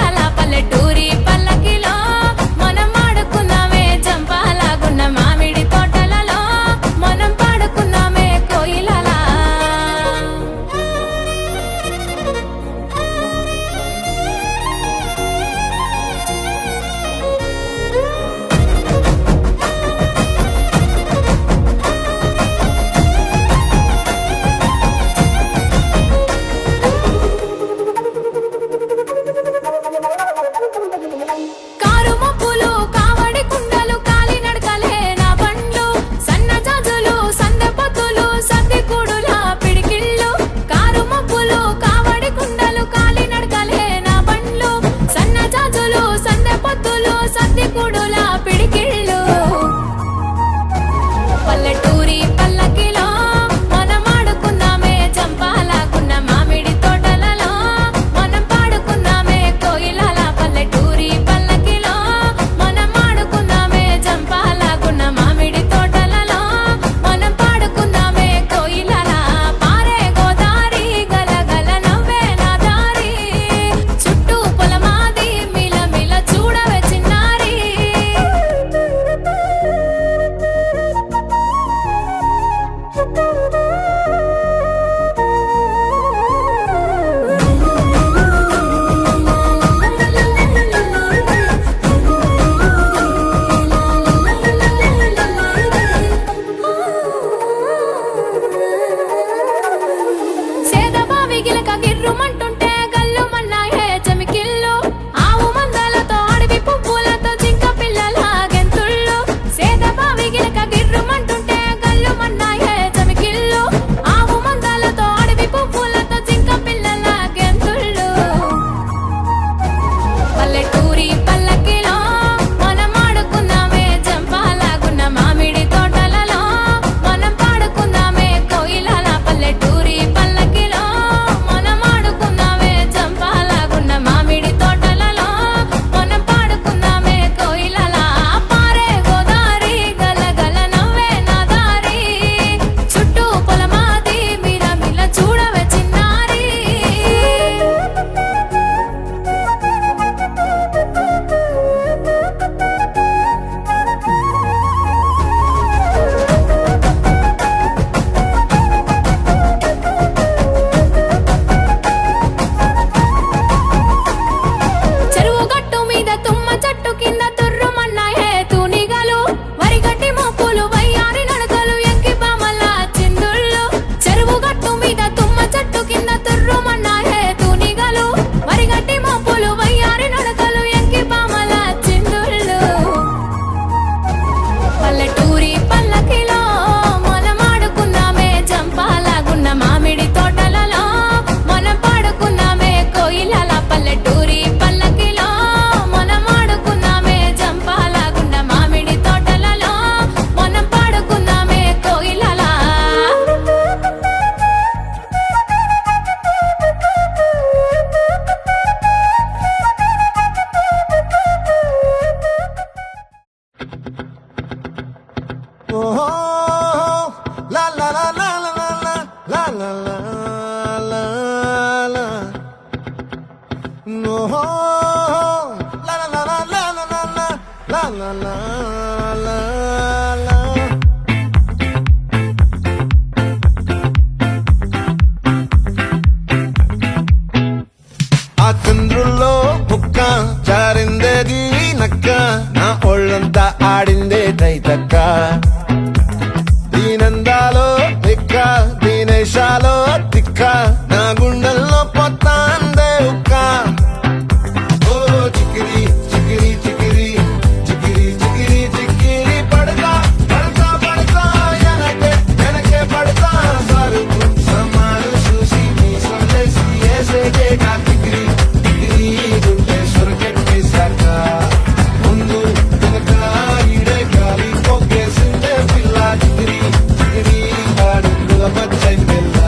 ఆ చంద్రుల్లో ముక్క జారిందేది నక్క నా ఒళ్ళంతా ఆడిందే తైతక్క దీనందాలో ఎక్క దీనేశాలో తిక్క నా గుండెల్లో పొత్తాందే ఉక్క ఓ చికిరి చికిరి చికిరి చికిరి చికిరి చికిరి పడతా పడతా పడతా వెనకే పడతా సరుకు సమాలు చూసి మీ సొల్లేసి ఏసేగే కా చికిరి చికిరి గుండె సొరకెట్టేశాక ముందు వెనక ఈడే గాలి పొగ్గేసిందే పిల్ల చికిరి చికిరి ఆడుకుల పచ్చై పిల్ల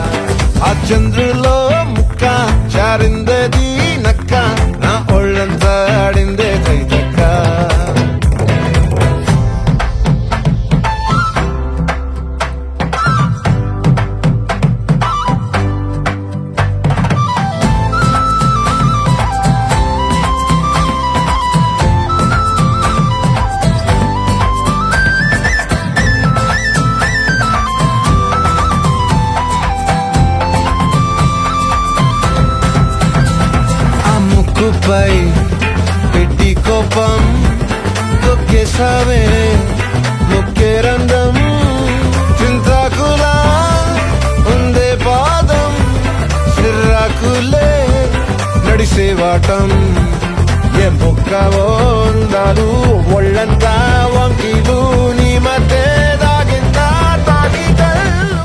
ఆ చంద్రులో ముక్క జారిందేది నక్క నా ఒళ్ళంతా ఆడిందే తైతక్క ఆ ముక్కుపై పెట్టి కోపం తొక్కేసావే మొక్కే రంధ్రం చింతాకులా ఉందే పాదం సిర్రాకులే నడిసేవాటం ఏ మొక్కవో ఉందాలు ఒళ్ళంతా వంకీలు నీ మధ్య దాగిందా తాగిటల్లు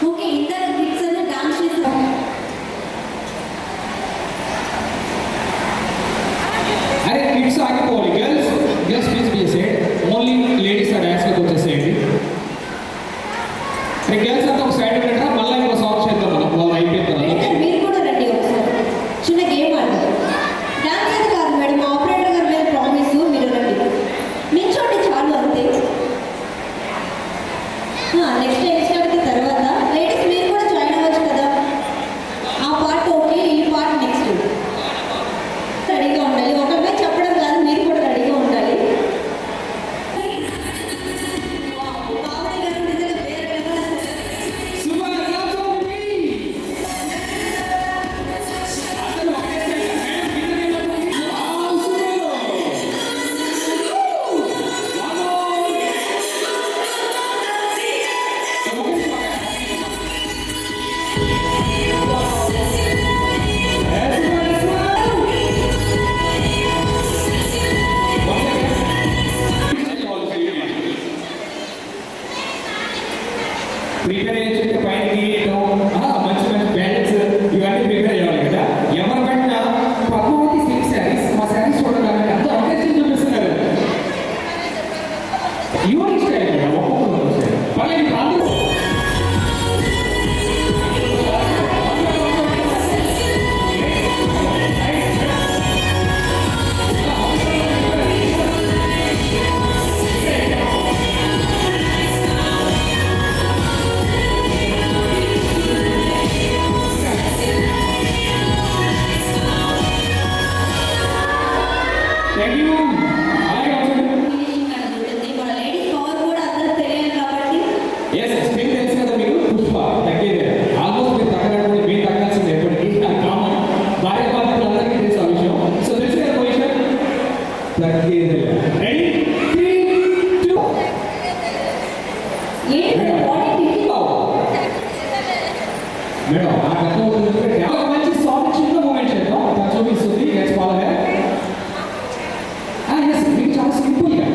ఓకే ఇద్దరు కిడ్స్ అని డాన్స్ చేస్తారు. అరే కిడ్స్ ఆగిపోవాలి. Girls girls please be side. Only ladies ఆ డాన్స్లోకి వచ్చేసేయండి. అరే గర్ల్స్ అంతా ఒక సైడ్ పెట్టరా, మళ్ళీ ఇంకో సాంగ్ చేద్దాం మనం వాళ్ళు అయిపోయిన తర్వాత. మేడం మీరు కూడా రండి ఒకసారి చిన్న గేమ్ ఆడదాం. డాన్స్ అయితే కాదు మేడం, మా ఆపరేటర్ గారి మీద ప్రామిస్, మీరు రండి నిల్చోండి చాలు అంతే. నెక్స్ట్ ఎక్స్ట్రాకి తర్వాత లేడీస్ మీరు కూడా జాయిన్ అవ్వచ్చు కదా. ఆ పార్ట్ ఓకే, ఈ పార్ట్ నెక్స్ట్. రెడీగా ఉండాలి, ఒకరిపై చెప్పడం కాదు, మీరు కూడా రెడీగా ఉండాలి. బాబాయ్ గారు నిజంగా వేరే level. Super claps for me. అందరూ ఒకేసారి ప్రిపేర్ అయ్యే పైన మంచి మంచి బ్యాండ్స్ ఇవన్నీ ప్రిపేర్ అయ్యాలి కదా. ఎవరు పెట్టినా పద్మావతి సిల్క్ శారీస్, మా శారీస్ చూడడానికి అందరూ ఒకేసారి చూపిస్తున్నారు. యూనిక్ స్టైల్ కదా, ఒక్కొక్కరు పర్లేదు. మేడం ఆ గత ఒక మంచి సాంగ్ చిన్న మూమెంట్ చేద్దాం చూపిస్తుంది లెట్స్ ఫాలో ఎస్ మీకు చాలా సింపుల్గా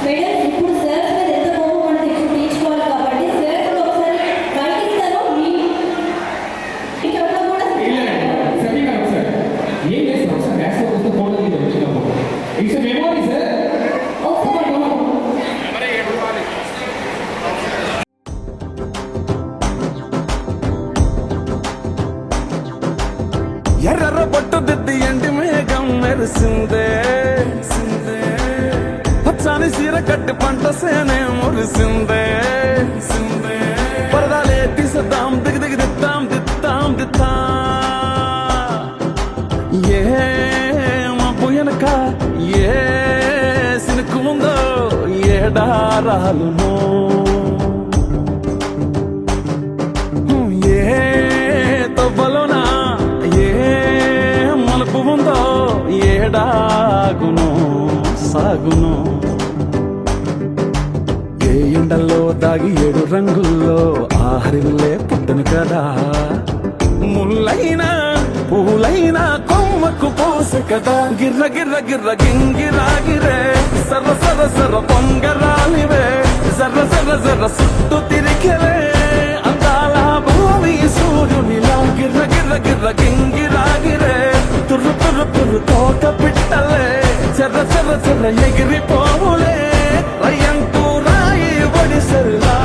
మేడం ఇప్పుడు సార్ మీద ఎంత కోపం మనకి ఇప్పుడు తీర్చుకోవాలి కాబట్టి సార్ కూడా ఒకసారి బయట ఇస్తాను మీకు ఎవరో కూడా ఏం చేస్తాం సార్ బ్యాక్స్ వస్తే ఫోటో వచ్చినప్పుడు ఇట్స్ మెమోరీ సార్ ఎర్ర బొట్టు దిద్ది ఎండి మేఘం మెరిసిందే పచ్చాని సీర కట్టి పంట సేనే మురిసిందే పరదాలే తీసేద్దాం దిగి దిగి దిద్దాం దిద్దాం దిద్దా ఏ మబ్బు వెనక ఏ సినుకు ముందో ఏడారాలునో ఏ తవ్వలోనా ఏ మలుపు ఉందో ఏడాగును సాగును ఏ ఎండల్లో దాగి 7 రంగుల్లో ఆహరిల్లే పుట్టను కదా ముల్లైనా పూలైనా కొమ్మకు పోసె కదా గిర్ర గిర్ర గిర్ర గింగిరాగిరే సర్ర సర్ర సర్ర పొంగరాలివే జర్ర జర్ర జర్ర సుట్టు తిరిగిరే అందాల భూమి సూర్యునిలా గిర్ర గిర్ర గిర్ర గింగిరాగిరే తుర్రు తుర్రు తుర్రు తోక పిట్టలే చెర్ర చెర్ర చెర్ర ఎగిరిపోవులే రయ్యంటూ రాయి ఒడిసెల్లా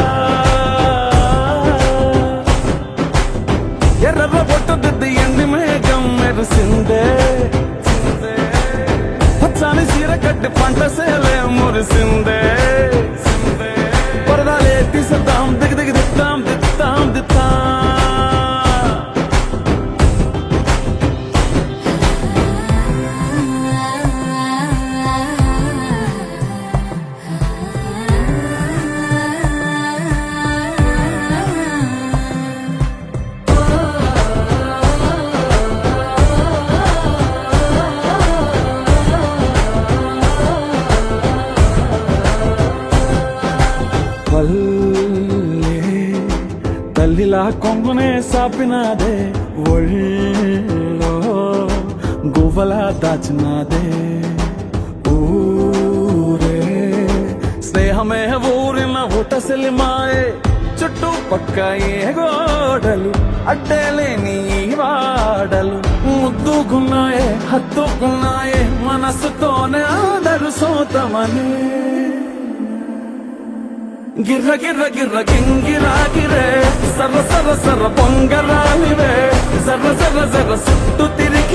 ఎర్ర బొట్టు దిద్ది ఎండి మేఘం మెరిసిందే పచ్చాని సీర కట్టి పంట సేలే మురిసిందే పరదాలే తీసేద్దాం దిగి దిగి దిద్దాం దిద్దాం దిద్దా తల్లిలా కొంగునే సాపినాదే ఒళ్ళో గువ్వలా దాచినాదే ఊరే స్నేహమే ఊరిన ఊటసెలిమాయే చుట్టూ పక్క ఏ గోడలు అడ్డలేని వాడలు ముద్దుగున్నాయే హత్తుకున్నాయే మనసుతోనే ఆదరు సోతమనే గిర్ర గిర్ర గిర్ర గింగిరాగిరే సర్ర సర్ర సర్ర పొంగరాలివే జర్ర జర్ర జర్ర సుట్టు తిరిగి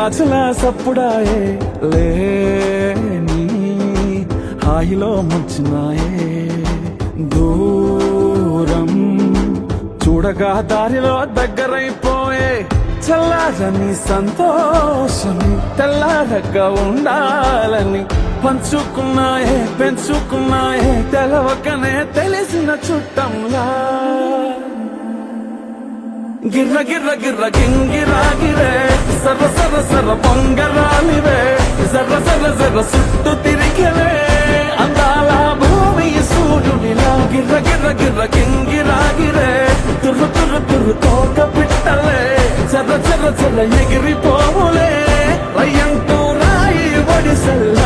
గాజుల సప్పుడాయే లేని హాయిలో ముంచినాయే దూరం చూడగా దారిలో దగ్గరైపోయే చల్లారని సంతోషమి తెల్లారగా ఉండాలని పంచుకున్నాయే పెంచుకున్నాయే తెలవకనే తెలిసిన చుట్టంలా గిర్ర గిర్ర గిర్ర గింగిరాగిరే సర్ర సర్ర సర్ర పొంగరాలివే జర్ర జర్ర జర్ర చుట్టూ తిరిగివే అందాల భూమి సూర్యుడిలా గిర్ర గిర్ర గిర్ర గింగిరాగిరే తుర్రు తుర్రు తుర్రు తోక పిట్టలే చర్ర చర్ర చర్ర ఎగిరిపోవులే రయ్యంటూ రాయి ఒడిసెల్ల